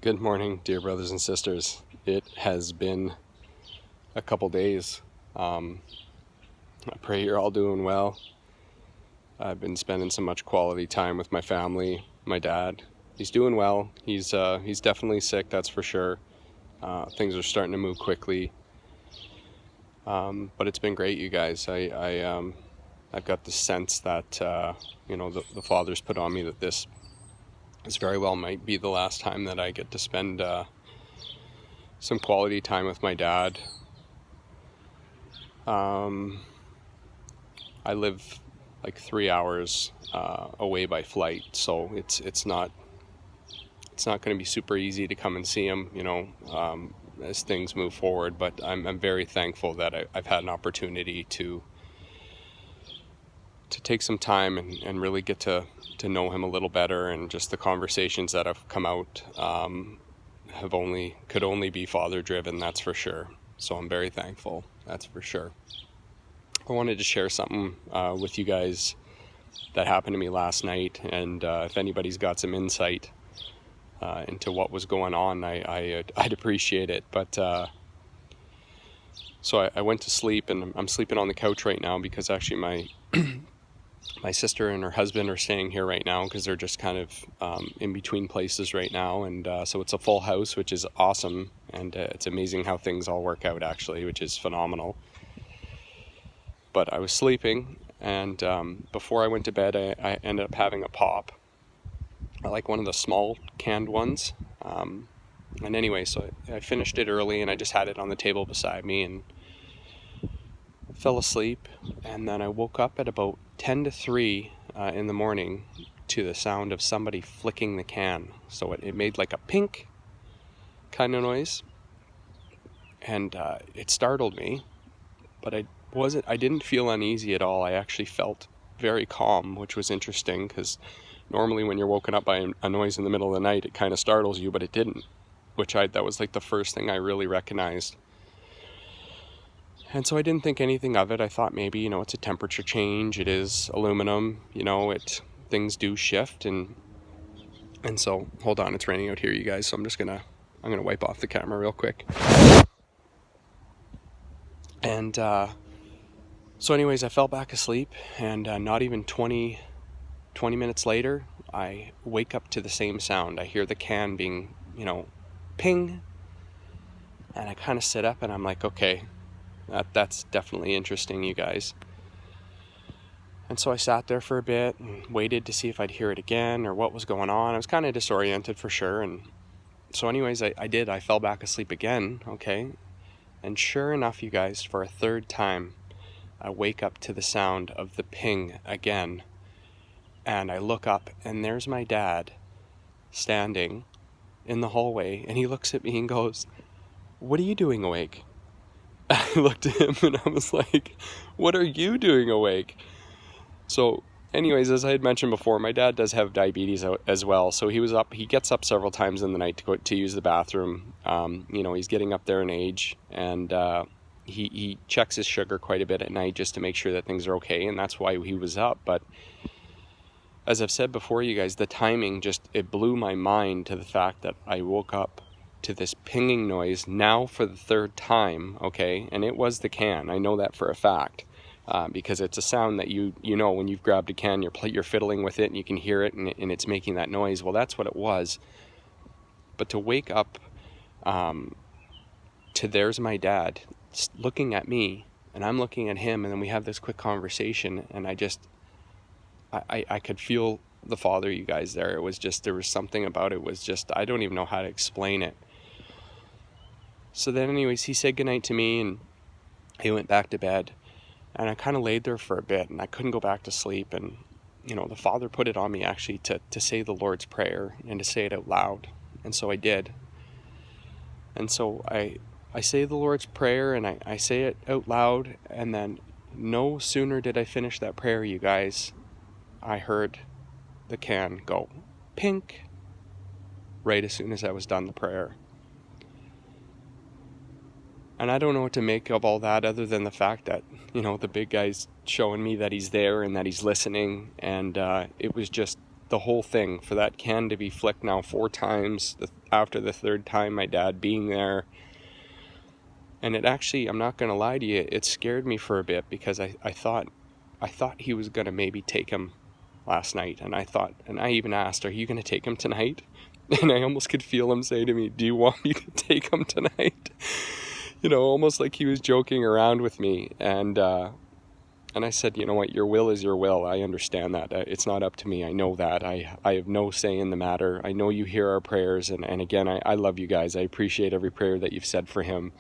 Good morning, dear brothers and sisters. It has been a couple days. I pray you're all doing well. I've been spending so much quality time with my family. My dad, he's doing well. He's definitely sick, that's for sure. Things are starting to move quickly, but it's been great, you guys. I've got the sense that the Father's put on me that this very well might be the last time that I get to spend some quality time with my dad. I live like 3 hours away by flight, so it's not going to be super easy to come and see him, as things move forward. But I'm very thankful that I've had an opportunity to take some time and really get to know him a little better, and just the conversations that have come out could only be Father driven, that's for sure. So I'm very thankful, that's for sure. I wanted to share something with you guys that happened to me last night, and if anybody's got some insight into what was going on, I'd appreciate it. But so I went to sleep, and I'm sleeping on the couch right now because actually my sister and her husband are staying here right now because they're just kind of in between places right now, and so it's a full house, which is awesome, and it's amazing how things all work out, actually, which is phenomenal. But I was sleeping, and before I went to bed, I ended up having a pop. I like one of the small canned ones. And anyway, so I finished it early, and I just had it on the table beside me and fell asleep. And then I woke up at about 10 to 3 in the morning to the sound of somebody flicking the can. So it made like a pink kind of noise. And it startled me, but I didn't feel uneasy at all. I actually felt very calm, which was interesting, because normally when you're woken up by a noise in the middle of the night, it kind of startles you, but it didn't, that was like the first thing I really recognized. And so I didn't think anything of it. I thought maybe, it's a temperature change. It is aluminum, things do shift. And so, hold on, it's raining out here, you guys. So I'm going to wipe off the camera real quick. And, so anyways, I fell back asleep, and not even 20 minutes later, I wake up to the same sound. I hear the can being, ping, and I kind of sit up, and I'm like, okay, that's definitely interesting, you guys. And so I sat there for a bit and waited to see if I'd hear it again or what was going on. I was kind of disoriented for sure. And so anyways, I fell back asleep again, okay? And sure enough, you guys, for a third time, I wake up to the sound of the ping again. And I look up, and there's my dad standing in the hallway, and he looks at me and goes, "What are you doing awake?" I looked at him and I was like, "What are you doing awake?" So anyways, as I had mentioned before, my dad does have diabetes as well. So he gets up several times in the night to use the bathroom. He's getting up there in age, and he checks his sugar quite a bit at night just to make sure that things are okay, and that's why he was up. But as I've said before, you guys, the timing it blew my mind to the fact that I woke up to this pinging noise now for the third time, okay? And it was the can. I know that for a fact, because it's a sound that you know when you've grabbed a can, you're fiddling with it and you can hear it, and it's making that noise. Well, that's what it was. But to wake up to there's my dad looking at me, and I'm looking at him, and then we have this quick conversation, and I could feel the Father, you guys, there. It was just, there was something about it, was just, I don't even know how to explain it. So then anyways, he said goodnight to me, and he went back to bed, and I kind of laid there for a bit, and I couldn't go back to sleep. And the Father put it on me actually to say the Lord's Prayer and to say it out loud, and so I did. And so I say the Lord's Prayer, and I say it out loud, and then no sooner did I finish that prayer, you guys, I heard the can go pink right as soon as I was done the prayer. And I don't know what to make of all that, other than the fact that, the big guy's showing me that he's there and that he's listening. And it was just the whole thing, for that can to be flicked now 4 times, after the 3rd time my dad being there. And it actually, I'm not going to lie to you, it scared me for a bit, because I thought he was going to maybe take him last night. And I even asked, are you going to take him tonight? And I almost could feel him say to me, do you want me to take him tonight? Almost like he was joking around with me. And I said, you know what, your will is your will. I understand that. It's not up to me. I know that. I have no say in the matter. I know you hear our prayers. And again, I love you guys. I appreciate every prayer that you've said for him.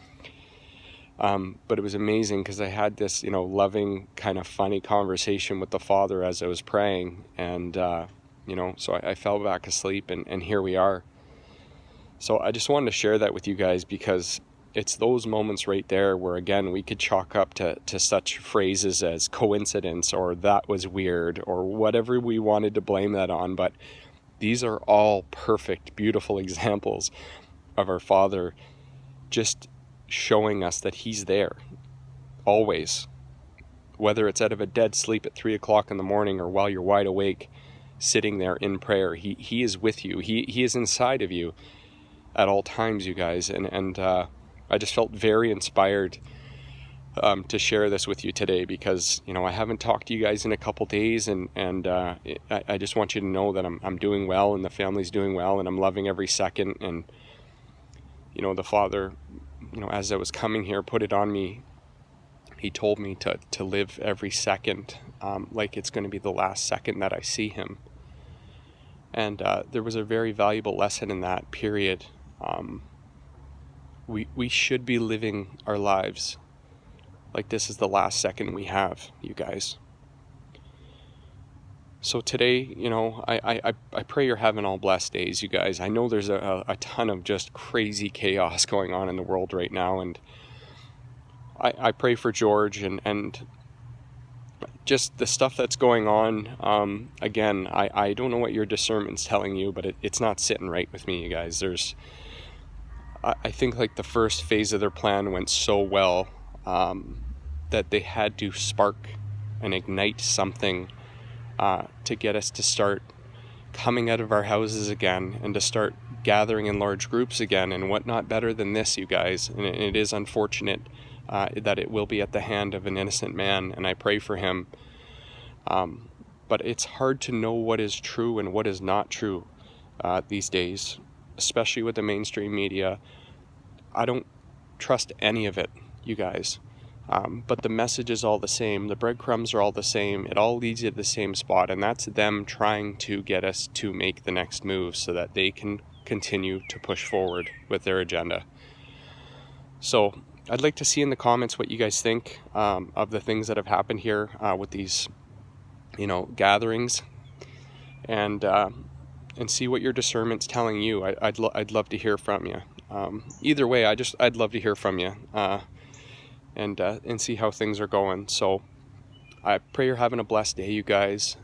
But it was amazing, because I had this, loving, kind of funny conversation with the Father as I was praying. And, so I fell back asleep, and here we are. So I just wanted to share that with you guys, because it's those moments right there where, again, we could chalk up to such phrases as coincidence, or that was weird, or whatever we wanted to blame that on. But these are all perfect, beautiful examples of our Father just showing us that he's there always, whether it's out of a dead sleep at 3 o'clock in the morning, or while you're wide awake sitting there in prayer. He is with you. He is inside of you at all times, you guys. And I just felt very inspired to share this with you today, because I haven't talked to you guys in a couple days, and I just want you to know that I'm doing well, and the family's doing well, and I'm loving every second. And the Father, as I was coming here, put it on me. He told me to live every second like it's going to be the last second that I see him. And there was a very valuable lesson in that period. We should be living our lives like this is the last second we have, you guys. So today, I pray you're having all blessed days, you guys. I know there's a ton of just crazy chaos going on in the world right now, and I pray for George and just the stuff that's going on. Again, I don't know what your discernment's telling you, but it's not sitting right with me, you guys. I think like the first phase of their plan went so well that they had to spark and ignite something to get us to start coming out of our houses again, and to start gathering in large groups again. And what not better than this, you guys. And it is unfortunate that it will be at the hand of an innocent man, and I pray for him. But it's hard to know what is true and what is not true these days, especially with the mainstream media. I don't trust any of it, you guys. But the message is all the same. The breadcrumbs are all the same. It all leads you to the same spot, and that's them trying to get us to make the next move so that they can continue to push forward with their agenda. So I'd like to see in the comments what you guys think of the things that have happened here with these, gatherings, and see what your discernment's telling you. I'd love to hear from you. Either way, I'd love to hear from you. And see how things are going. So I pray you're having a blessed day, you guys.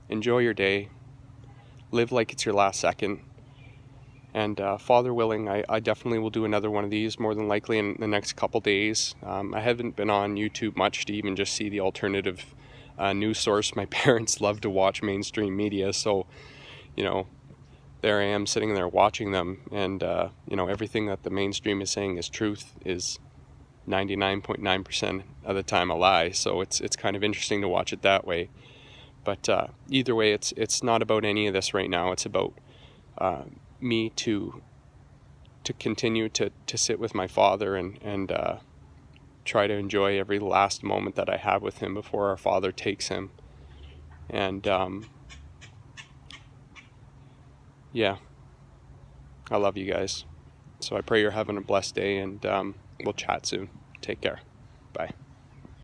Enjoy your day. Live like it's your last second. And Father willing, I definitely will do another one of these, more than likely in the next couple days. I haven't been on YouTube much to even just see the alternative news source. My parents love to watch mainstream media, so there I am sitting there watching them, and everything that the mainstream is saying is truth is 99.9% of the time a lie. So it's kind of interesting to watch it that way. But either way, it's not about any of this right now. It's about me to continue to sit with my Father and try to enjoy every last moment that I have with him before our Father takes him. And yeah, I love you guys. So I pray you're having a blessed day, and we'll chat soon. Take care. Bye.